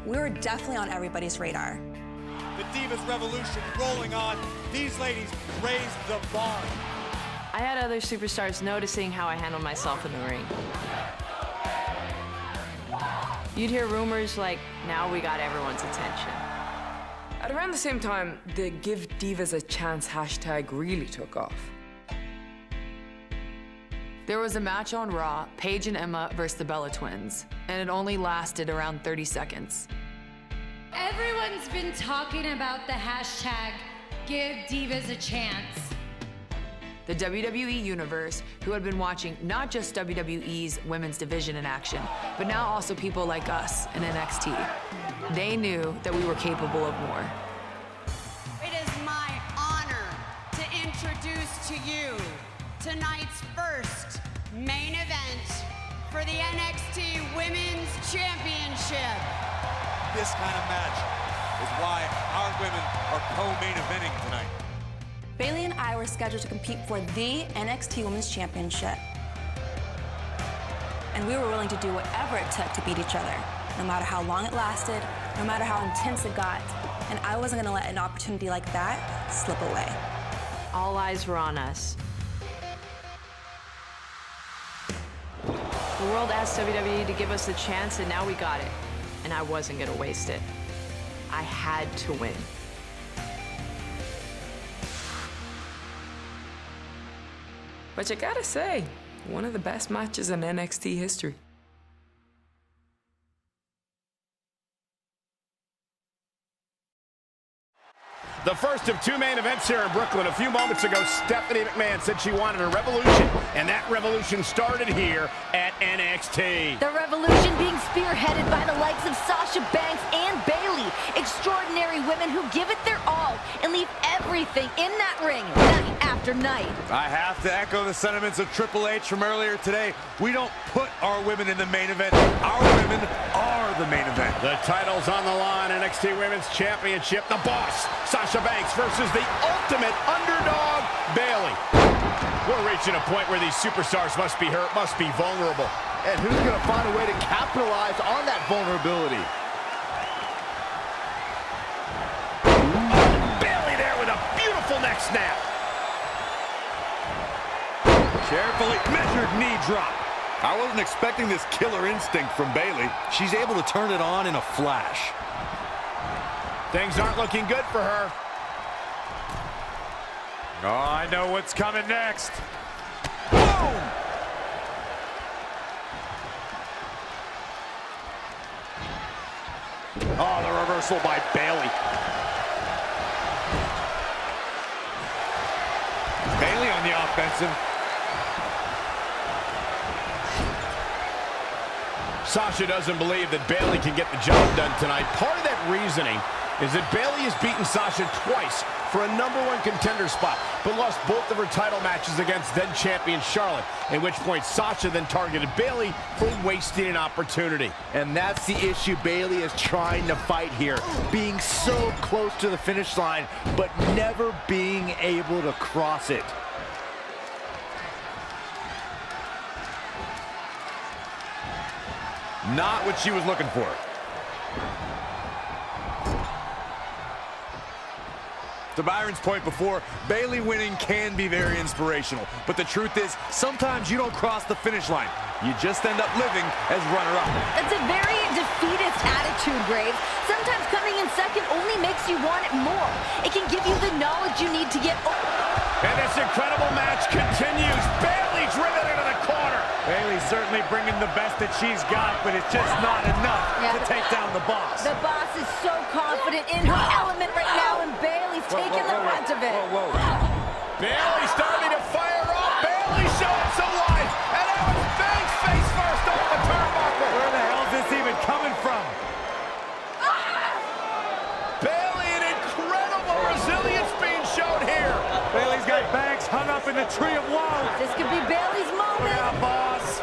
we were definitely on everybody's radar. The Divas revolution rolling on. These ladies raised the bar. I had other superstars noticing how I handled myself in the ring. You'd hear rumors like, now we got everyone's attention. At around the same time, the Give Divas a Chance hashtag really took off. There was a match on Raw, Paige and Emma versus the Bella Twins, and it only lasted around 30 seconds. Everyone's been talking about the hashtag Give Divas a Chance. The WWE Universe, who had been watching not just WWE's women's division in action, but now also people like us in NXT. They knew that we were capable of more. It is my honor to introduce to you tonight's first main event for the NXT Women's Championship. This kind of match is why our women are co-main eventing tonight. Bayley and I were scheduled to compete for the NXT Women's Championship. And we were willing to do whatever it took to beat each other, no matter how long it lasted, no matter how intense it got. And I wasn't gonna let an opportunity like that slip away. All eyes were on us. The world asked WWE to give us a chance, and now we got it. And I wasn't gonna waste it. I had to win. But you gotta say, one of the best matches in NXT history. The first of two main events here in Brooklyn. A few moments ago, Stephanie McMahon said she wanted a revolution, and that revolution started here at NXT. The revolution being spearheaded by the likes of Sasha Banks and Bayley. Extraordinary women who give it their all and leave everything in that ring night after night. I have to echo the sentiments of Triple H from earlier today. We don't put our women in the main event. Our women are the main event. The title's on the line. NXT Women's Championship. The boss, Sasha Banks, versus the ultimate underdog, Bayley. We're reaching a point where these superstars must be hurt, must be vulnerable. And who's going to find a way to capitalize on that vulnerability? Bayley there with a beautiful neck snap. Carefully measured knee drop. I wasn't expecting this killer instinct from Bayley. She's able to turn it on in a flash. Things aren't looking good for her. Oh, I know what's coming next. Boom! Oh, the reversal by Bayley. Bayley on the offensive. Sasha doesn't believe that Bayley can get the job done tonight. Part of that reasoning is that Bayley has beaten Sasha twice for a #1 contender spot, but lost both of her title matches against then-champion Charlotte, at which point Sasha then targeted Bayley for wasting an opportunity. And that's the issue Bayley is trying to fight here. Being so close to the finish line, but never being able to cross it. Not what she was looking for. To Byron's point before, Bayley winning can be very inspirational. But the truth is, sometimes you don't cross the finish line. You just end up living as runner-up. That's a very defeatist attitude, Graves. Sometimes coming in second only makes you want it more. It can give you the knowledge you need to get over. And this incredible match continues. Bayley driven into the corner. Bayley's certainly bringing the best that she's got, but it's just not enough to take down the boss. The boss is so confident in her element right now, and Bayley's taking the brunt of it. Bayley starting to fire up. Bayley showing some life. And now it's Banks face first off the turnbuckle. Where the hell is this even coming from? Bayley, an incredible resilience being shown here. Bayley's got Banks hung up in the tree of woe. This could be Bayley's moment. Look out, boss.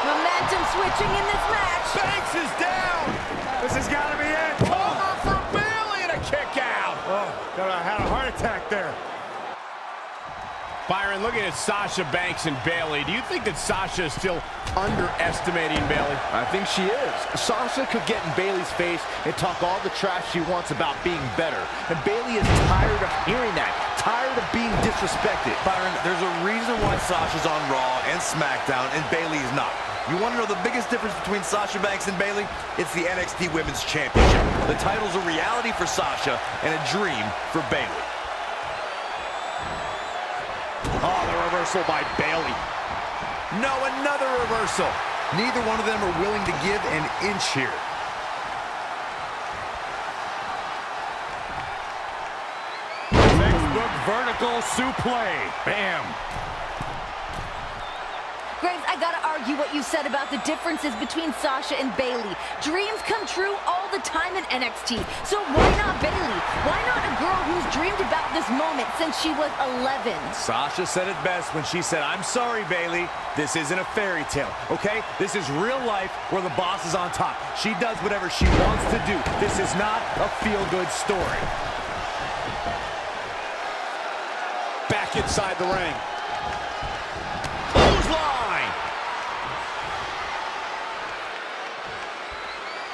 Momentum switching in this match. Banks is down. This has got to be it. Cover for Bayley and a kick out. Oh, had a heart attack there. Byron, looking at Sasha Banks and Bayley, do you think that Sasha is still underestimating Bayley? I think she is. Sasha could get in Bayley's face and talk all the trash she wants about being better. And Bayley is tired of hearing that, tired of being disrespected. Byron, there's a reason why Sasha's on Raw and SmackDown and Bayley's not. You want to know the biggest difference between Sasha Banks and Bayley? It's the NXT Women's Championship. The title's a reality for Sasha and a dream for Bayley. Oh, the reversal by Bayley. No, another reversal. Neither one of them are willing to give an inch here. Textbook vertical suplex. Bam. Graves, I gotta argue what you said about the differences between Sasha and Bayley. Dreams come true all the time in NXT. So why not Bayley? Why not a girl who's dreamed about this moment since she was 11? Sasha said it best when she said, "I'm sorry, Bayley. This isn't a fairy tale, okay? This is real life where the boss is on top. She does whatever she wants to do. This is not a feel-good story." Back inside the ring. Clothesline!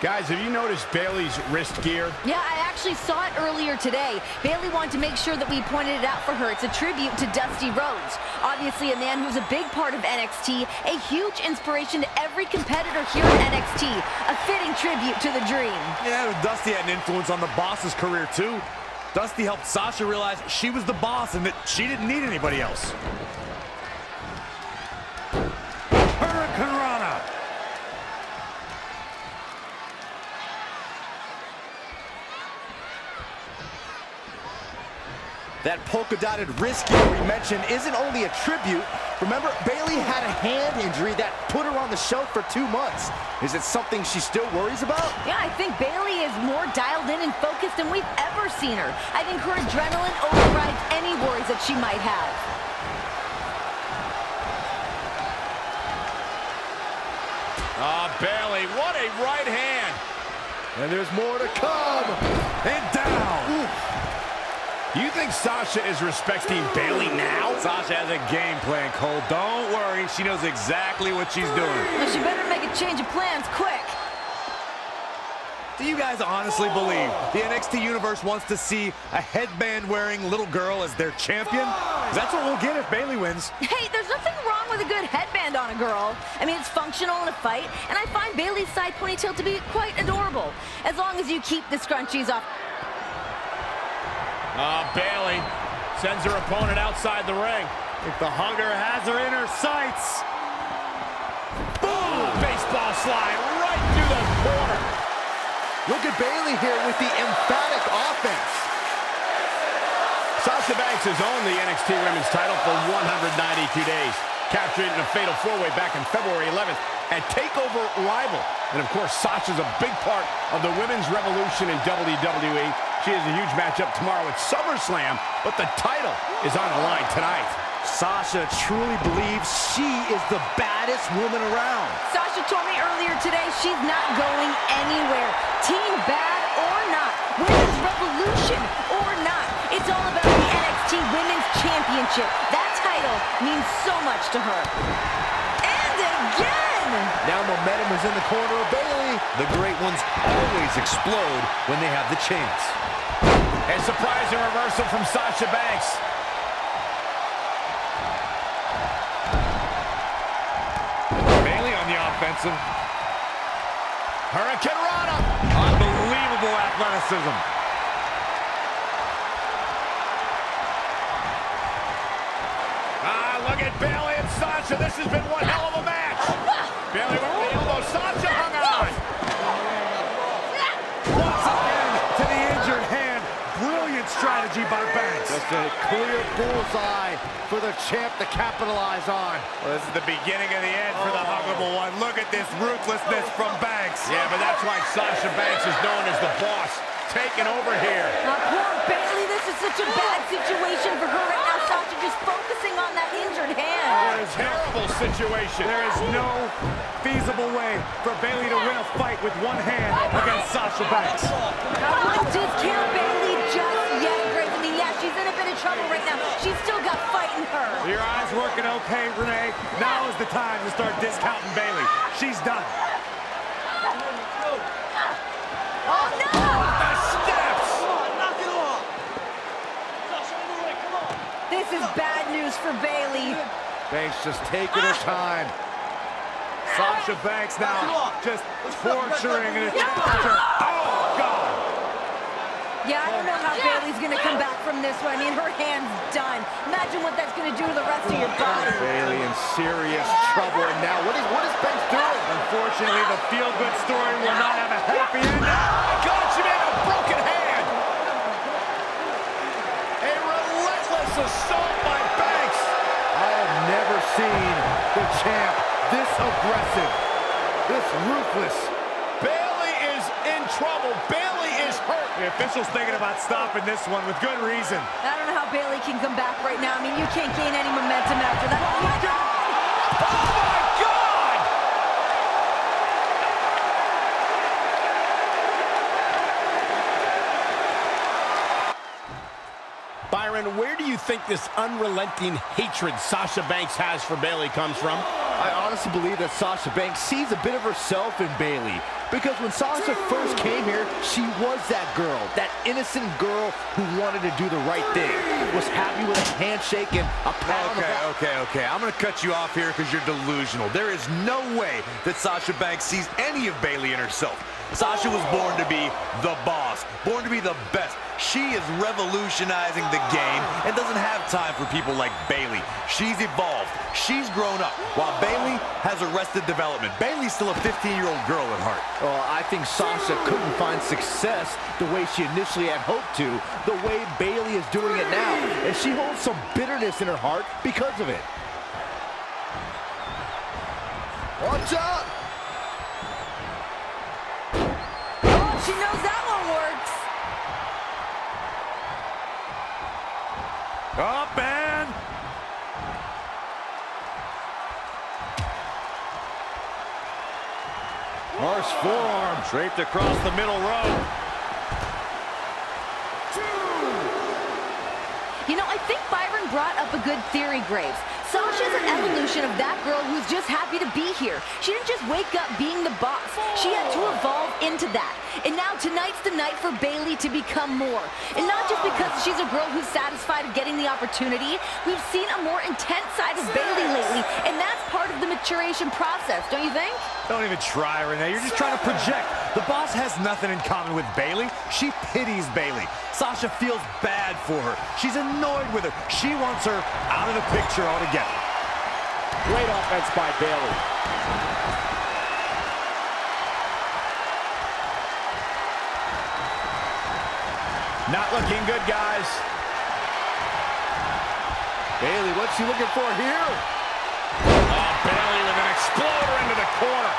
Guys, have you noticed Bayley's wrist gear? Yeah, I actually saw it earlier today. Bayley wanted to make sure that we pointed it out for her. It's a tribute to Dusty Rhodes. Obviously a man who's a big part of NXT, a huge inspiration to every competitor here in NXT. A fitting tribute to the dream. Yeah, Dusty had an influence on the boss's career, too. Dusty helped Sasha realize she was the boss and that she didn't need anybody else. Hurricane Rana. That polka-dotted wrist gear we mentioned isn't only a tribute. Remember, Bayley had a hand injury that put her on the shelf for 2 months. Is it something she still worries about? Yeah, I think Bayley is more dialed in and focused than we've ever seen her. I think her adrenaline overrides any worries that she might have. Bayley, what a right hand. And there's more to come. And down. Ooh. You think Sasha is respecting Bayley now? Sasha has a game plan, Cole. Don't worry. She knows exactly what she's doing. Well, she better make a change of plans quick. Do you guys honestly believe the NXT Universe wants to see a headband-wearing little girl as their champion? 'Cause that's what we'll get if Bayley wins. Hey, there's nothing wrong with a good headband on a girl. I mean, it's functional in a fight, and I find Bayley's side ponytail to be quite adorable, as long as you keep the scrunchies off. Bayley sends her opponent outside the ring. If the hugger has her in her sights. Boom! Baseball slide right through the corner. Look at Bayley here with the emphatic offense. Sasha Banks has owned the NXT Women's title for 192 days. Captured it in a fatal four-way back on February 11th at TakeOver Rival. And of course, Sasha's a big part of the women's revolution in WWE. She has a huge matchup tomorrow at SummerSlam, but the title is on the line tonight. Sasha truly believes she is the baddest woman around. Sasha told me earlier today she's not going anywhere. Team bad or not, women's revolution or not, it's all about the NXT Women's Championship. That title means so much to her. And again! Now momentum is in the corner of Bayley. The great ones always explode when they have the chance. A surprising reversal from Sasha Banks. Bayley on the offensive. Hurricane Rana. Unbelievable athleticism. Look at Bayley and Sasha. This has been one hell of a match. Bayley with the elbow. Sasha hung on. Once again to the injured hand. Brilliant strategy by Banks. Just a clear bullseye for the champ to capitalize on. Well, this is the beginning of the end for the huggable one. Look at this ruthlessness from Banks. Yeah, but that's why Sasha Banks is known as the boss. Taking over here. Poor Bayley, this is such a bad situation for her right now. Sasha just focusing on that injured hand. A terrible situation. There is no feasible way for Bayley to win a fight with one hand against Sasha Banks. I wouldn't discount Bayley just yet, Grace. I mean, yeah, she's in a bit of trouble right now. She's still got fight in her. working okay, Renee. Now is the time to start discounting Bayley. She's done. Oh, no! The steps! Knock it off! This is bad news for Bayley. Banks just taking her time. Sasha Banks now just torturing and attacking her. Oh, God! Yeah, I don't know how Bayley's gonna come back from this one. I mean, her hand's done. Imagine what that's gonna do to the rest of your body. Bayley in serious trouble. And now, what is Banks doing? Unfortunately, the feel-good story will not have a happy end. Oh, my God, she made a broken hand! A relentless assault by Banks. I have never seen the champ this aggressive, this ruthless. Bayley is in trouble. Bayley is hurt. The official's thinking about stopping this one with good reason. I don't know how Bayley can come back right now. I mean, you can't gain any momentum after that. Oh, my God! Oh, my God! Byron, where do you think this unrelenting hatred Sasha Banks has for Bayley comes from? I honestly believe that Sasha Banks sees a bit of herself in Bayley. Because when Sasha first came here, she was that girl, that innocent girl who wanted to do the right thing. Was happy with a handshake and a pat on the back. Okay. I'm going to cut you off here because you're delusional. There is no way that Sasha Banks sees any of Bayley in herself. Sasha was born to be the boss, born to be the best. She is revolutionizing the game and doesn't have time for people like Bayley. She's evolved. She's grown up, while Bayley has arrested development. Bayley's still a 15-year-old girl at heart. Well, I think Sasha couldn't find success the way she initially had hoped to, the way Bayley is doing it now. And she holds some bitterness in her heart because of it. Watch out! Oh, she knows that one works. Up and... Harsh forearm. draped across the middle row. You know, I think Byron brought up a good theory, Graves. Sasha's an evolution of that girl who's just happy to be here. She didn't just wake up being the boss. She had to evolve into that. And now tonight's the night for Bayley to become more. And not just because she's a girl who's satisfied of getting the opportunity. We've seen a more intense side of Bayley lately, and that's part of the maturation process, don't you think? Don't even try, Renee. You're just trying to project. The boss has nothing in common with Bayley. She pities Bayley. Sasha feels bad for her. She's annoyed with her. She wants her out of the picture altogether. Great offense by Bayley. Not looking good, guys. Bayley, what's she looking for here? Oh, Bayley with an exploder into the corner.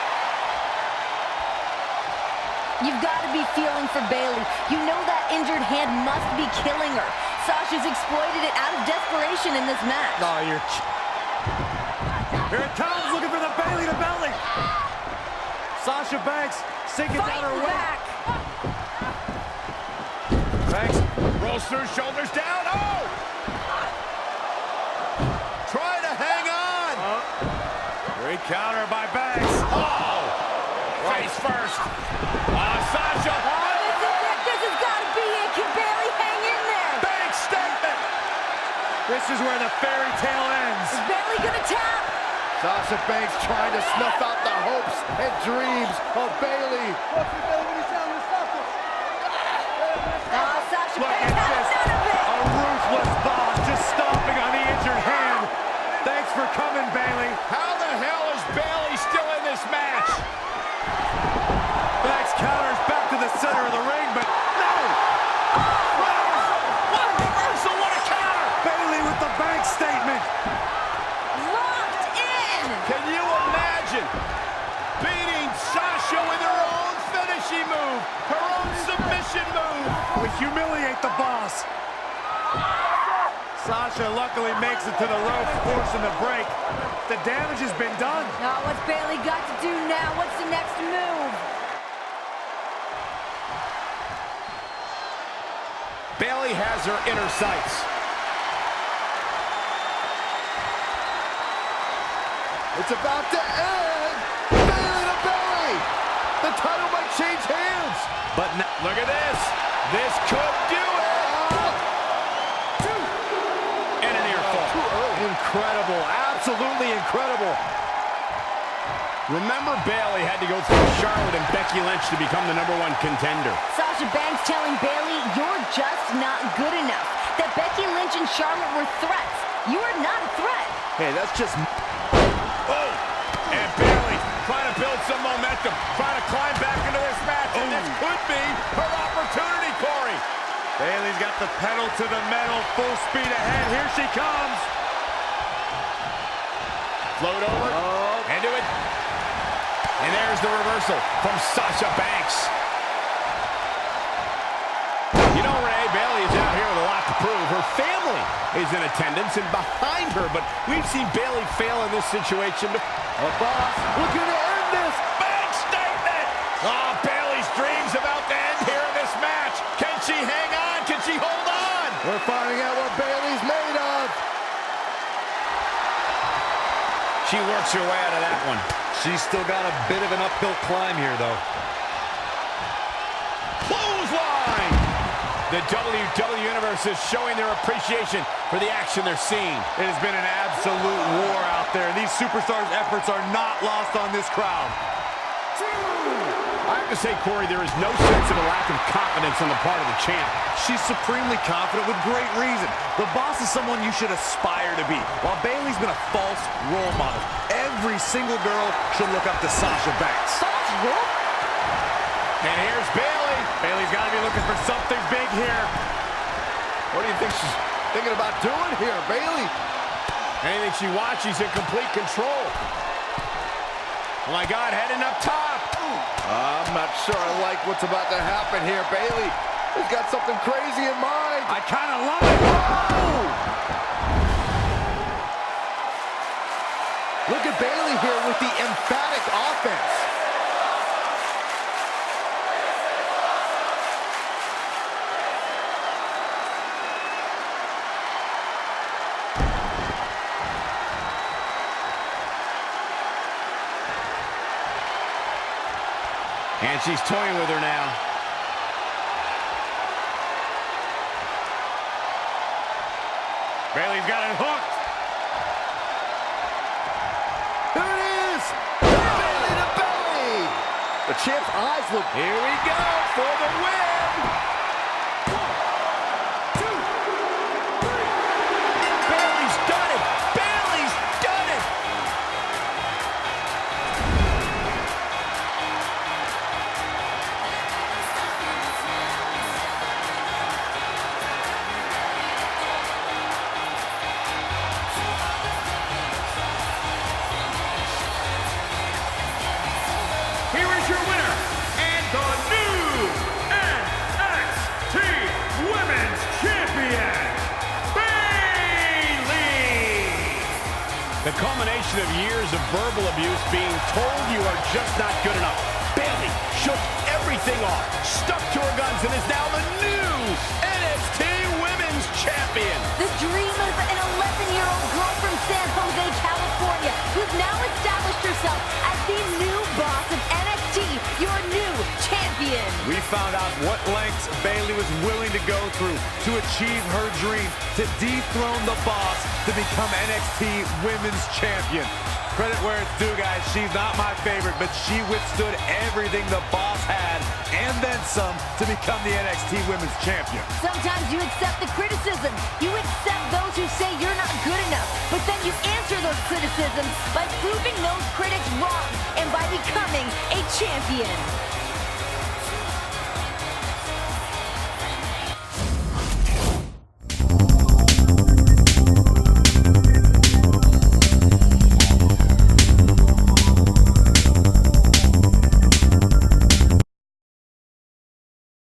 You've got to be feeling for Bayley. You know that injured hand must be killing her. Sasha's exploited it out of desperation in this match. Oh, you're... Here it comes, looking for the Bayley to belly. Sasha Banks sinking down her back. Banks rolls through, shoulders down. Oh! Trying to hang on. Great counter by Banks. Oh! Face first. Sasha. Oh, this is it. This has got to be it. Can Bayley hang in there? Banks statement. This is where the fairy tale ends. Is Bayley going to tap? Sasha Banks trying to snuff out the hopes and dreams of Bayley. Sasha Look Banks at has this. none of it. A ruthless boss just stomping on the injured hand. Thanks for coming, Bayley. How the hell is Bayley still in this match? Banks counters back to the center of the ring, but no! What a reversal, what a counter! Bayley with the Banks statement. Locked in. Can you imagine beating Sasha with her own finishing move, her own submission move? We humiliate the boss. Sasha luckily makes it to the rope, forcing the break. The damage has been done. Now, what's Bayley got to do now? What's the next move? Bayley has her inner sights. It's about to end. Bayley to Bayley. The title might change hands. But look at this. This could do it. And a near fall. Too early. Incredible. Absolutely incredible. Remember, Bayley had to go through Charlotte and Becky Lynch to become the #1 contender. Sasha Banks telling Bayley, you're just not good enough. That Becky Lynch and Charlotte were threats. You are not a threat. Hey, that's just... Oh! And Bayley trying to build some momentum, trying to climb back into this match, and this could be her opportunity, Corey. Bayley's got the pedal to the metal, full speed ahead. Here she comes. Float over, into it. And there's the reversal from Sasha Banks. You know, Ray, Bayley is out here with a lot to prove. Her family is in attendance and behind her, but we've seen Bayley fail in this situation. A boss looking to end this. Big statement! Oh, Bayley's dreams about to end here in this match. Can she hang on? Can she hold on? We're finding out what Bayley's made of. She works her way out of that one. She's still got a bit of an uphill climb here, though. Clothesline! The WWE Universe is showing their appreciation for the action they're seeing. It has been an absolute war out there. These superstars' efforts are not lost on this crowd. I have to say, Corey, there is no sense of a lack of confidence on the part of the champ. She's supremely confident with great reason. The boss is someone you should aspire to be, while Bayley's been a false role model. Every single girl should look up to Sasha Banks. False role? And here's Bayley. Bayley's got to be looking for something big here. What do you think she's thinking about doing here, Bayley? Anything she wants, she's in complete control. Oh my God, heading up top. I'm not sure I like what's about to happen here. Bayley has got something crazy in mind. I kind of love it. Oh! Look at Bayley here with the emphatic offense. And she's toying with her now. Bayley's got it hooked. There it is! Bayley to Bayley! The champ's eyes look... Here we go for the win! 1, 2, 3. Bayley's done it! Bayley's done it! Here is your winner, and the new NXT Women's Champion, Bayley! The culmination of years of verbal abuse, being told you are just not good enough. Bayley shook everything off, stuck to her guns, and is now the new NXT Women's Champion. The dream of an 11-year-old girl from San Jose, California, who's now established herself as the new boss of NXT, your new champion. We found out what lengths Bayley was willing to go through to achieve her dream, to dethrone the boss, to become NXT Women's Champion. Credit where it's due, guys. She's not my favorite, but she withstood everything the boss had, and then some, to become the NXT Women's Champion. Sometimes you accept the criticism. You accept those who say you're not good enough, but then you answer those criticisms by proving those critics wrong and by becoming a champion.